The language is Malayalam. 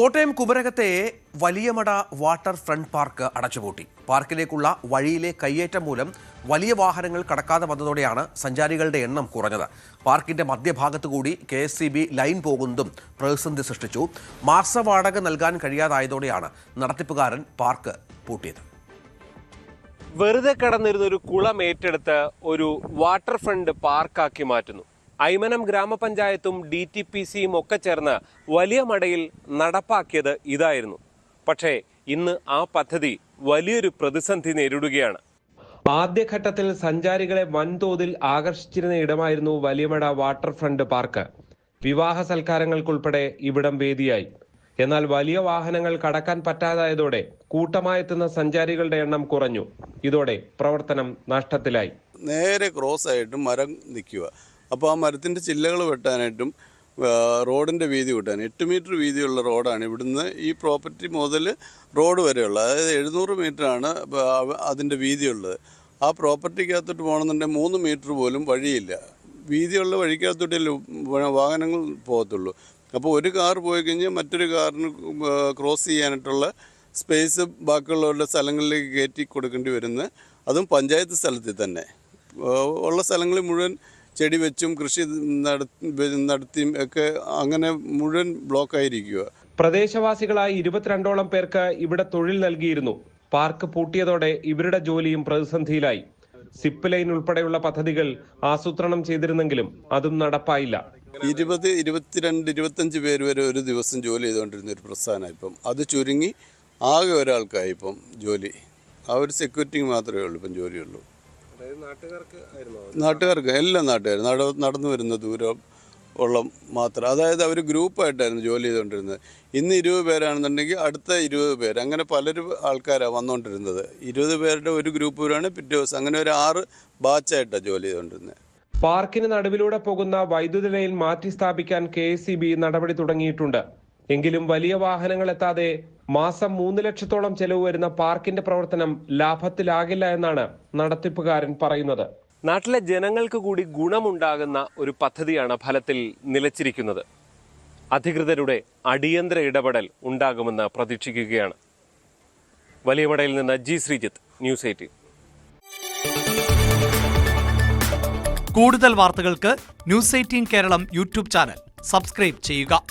കോട്ടയം കുമരകത്തെ വലിയമട വാട്ടർ ഫ്രണ്ട് പാർക്ക് അടച്ചുപൂട്ടി. പാർക്കിലേക്കുള്ള വഴിയിലെ കയ്യേറ്റം മൂലം വലിയ വാഹനങ്ങൾ കടക്കാതെ വന്നതോടെയാണ് സഞ്ചാരികളുടെ എണ്ണം കുറഞ്ഞത്. പാർക്കിന്റെ മധ്യഭാഗത്തുകൂടി KSEB ലൈൻ പോകുന്നതും പ്രതിസന്ധി സൃഷ്ടിച്ചു. മാസവാടക നൽകാൻ കഴിയാതായതോടെയാണ് നടത്തിപ്പുകാരൻ പാർക്ക് പൂട്ടിയത്. വെറുതെ കിടന്നിരുന്ന ഒരു കുളം ഏറ്റെടുത്ത് ഒരു വാട്ടർ ഫ്രണ്ട് പാർക്കാക്കി മാറ്റുന്നു. ഐമനം ഗ്രാമപഞ്ചായത്തും DTPCയും ഒക്കെ ചേർന്ന് വലിയ മടയിൽ നടപ്പാക്കിയത് ഇതായിരുന്നു. പക്ഷേ ഇന്ന് ആ പദ്ധതി വലിയൊരു പ്രതിസന്ധി നേരിടുകയാണ്. ആദ്യഘട്ടത്തിൽ സഞ്ചാരികളെ വൻതോതിൽ ആകർഷിച്ചിരുന്ന ഇടമായിരുന്നു വലിയമട വാട്ടർ ഫ്രണ്ട് പാർക്ക്. വിവാഹ സൽക്കാരങ്ങൾക്കുൾപ്പെടെ ഇവിടം വേദിയായി. എന്നാൽ വലിയ വാഹനങ്ങൾ കടക്കാൻ പറ്റാതായതോടെ കൂട്ടമായെത്തുന്ന സഞ്ചാരികളുടെ എണ്ണം കുറഞ്ഞു. ഇതോടെ പ്രവർത്തനം നഷ്ടത്തിലായി. നേരെ ക്രോസ് ആയിട്ടും മരം നിൽക്കുക. അപ്പോൾ ആ മരത്തിൻ്റെ ചില്ലകൾ വെട്ടാനായിട്ടും റോഡിൻ്റെ വീതി കൂട്ടാൻ 8 മീറ്റർ വീതിയുള്ള റോഡാണ് ഇവിടുന്ന് ഈ പ്രോപ്പർട്ടി മുതൽ റോഡ് വരെയുള്ളത്. അതായത് 700 മീറ്ററാണ് അതിൻ്റെ വീതിയുള്ളത്. ആ പ്രോപ്പർട്ടിക്കകത്തോട്ട് പോകണമെന്നുണ്ടെങ്കിൽ 3 മീറ്റർ പോലും വഴിയില്ല. വീതിയുള്ള വഴിക്കകത്തോട്ടേ വാഹനങ്ങൾ പോകത്തുള്ളൂ. അപ്പോൾ ഒരു കാർ പോയി കഴിഞ്ഞാൽ മറ്റൊരു കാറിന് ക്രോസ് ചെയ്യാനായിട്ടുള്ള സ്പേസ് ബാക്കിയുള്ളവരുടെ സ്ഥലങ്ങളിലേക്ക് കയറ്റി കൊടുക്കേണ്ടി വരുന്നത്. അതും പഞ്ചായത്ത് സ്ഥലത്തിൽ തന്നെ ഉള്ള സ്ഥലങ്ങളിൽ മുഴുവൻ ചെടി വെച്ചും കൃഷി നടത്തിയും ഒക്കെ അങ്ങനെ മുഴുവൻ ബ്ലോക്കായിരിക്കുക. പ്രദേശവാസികളായി 22ഓളം പേർക്ക് ഇവിടെ തൊഴിൽ നൽകിയിരുന്നു. പാർക്ക് പൂട്ടിയതോടെ ഇവരുടെ ജോലിയും പ്രതിസന്ധിയിലായി. സിപ്പ് ലൈൻ ഉൾപ്പെടെയുള്ള പദ്ധതികൾ ആസൂത്രണം ചെയ്തിരുന്നെങ്കിലും അതും നടപ്പായില്ല. 20, 22, 25 പേര് വരെ ഒരു ദിവസം ജോലി ചെയ്തുകൊണ്ടിരുന്ന ഒരു പ്രസ്ഥാനം ഇപ്പം അത് ചുരുങ്ങി ആകെ ഒരാൾക്കായി ഇപ്പം ജോലി. ആ ഒരു സെക്യൂരിറ്റി മാത്രമേ ഉള്ളൂ ഇപ്പം ജോലിയുള്ളൂ. നാട്ടുകാർക്ക് എല്ലാ നാട്ടുകാരും നടന്നു വരുന്ന ദൂരം ഉള്ള മാത്രം. അതായത് അവർ ഗ്രൂപ്പായിട്ടായിരുന്നു ജോലി ചെയ്തുകൊണ്ടിരുന്നത്. ഇന്ന് 20 പേരാണെന്നുണ്ടെങ്കിൽ അടുത്ത 20 പേര്, അങ്ങനെ പലരും ആൾക്കാരാണ് വന്നുകൊണ്ടിരുന്നത്. 20 പേരുടെ ഒരു ഗ്രൂപ്പ് വരാണ് പിറ്റേ ദിവസം, അങ്ങനെ ഒരു 6 ബാച്ചായിട്ടാണ് ജോലി ചെയ്തുകൊണ്ടിരുന്നത്. പാർക്കിന് നടുവിലൂടെ പോകുന്ന വൈദ്യുതി ലൈൻ മാറ്റി സ്ഥാപിക്കാൻ KSEB നടപടി തുടങ്ങിയിട്ടുണ്ട്. എങ്കിലും വലിയ വാഹനങ്ങൾ എത്താതെ മാസം 3 ലക്ഷത്തോളം ചെലവ് വരുന്ന പാർക്കിന്റെ പ്രവർത്തനം ലാഭത്തിലാകില്ല എന്നാണ് നടത്തിപ്പുകാരൻ പറയുന്നത്. നാട്ടിലെ ജനങ്ങൾക്ക് കൂടി ഗുണമുണ്ടാകുന്ന ഒരു പദ്ധതിയാണ് ഫലത്തിൽ നിലച്ചിരിക്കുന്നത്. അധികൃതരുടെ അടിയന്തര ഇടപെടൽ ഉണ്ടാകുമെന്ന് പ്രതീക്ഷിക്കുകയാണ്. വലിയമടയിൽ നിന്ന് G. ശ്രീജിത്ത്, News 18. കൂടുതൽ വാർത്തകൾക്ക് News 18 Keralam YouTube channel subscribe ചെയ്യുക.